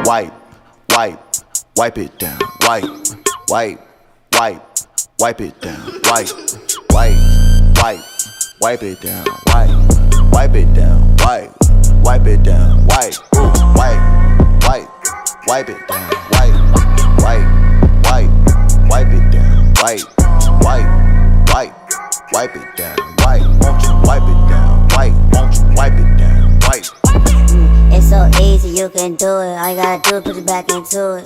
Wipe, wipe, wipe it down. Wipe, wipe, wipe, wipe it down. Wipe, wipe, wipe, wipe it down. Wipe, wipe it down. Wipe, wipe it down. Wipe, wipe, wipe, wipe it down. Wipe, wipe, wipe, wipe it down. Wipe, wipe, wipe, wipe it down. Wipe, won't you wipe it down? Wipe, won't you wipe it down? Wipe. It's so easy, you can do it. All you gotta do is put it back into it.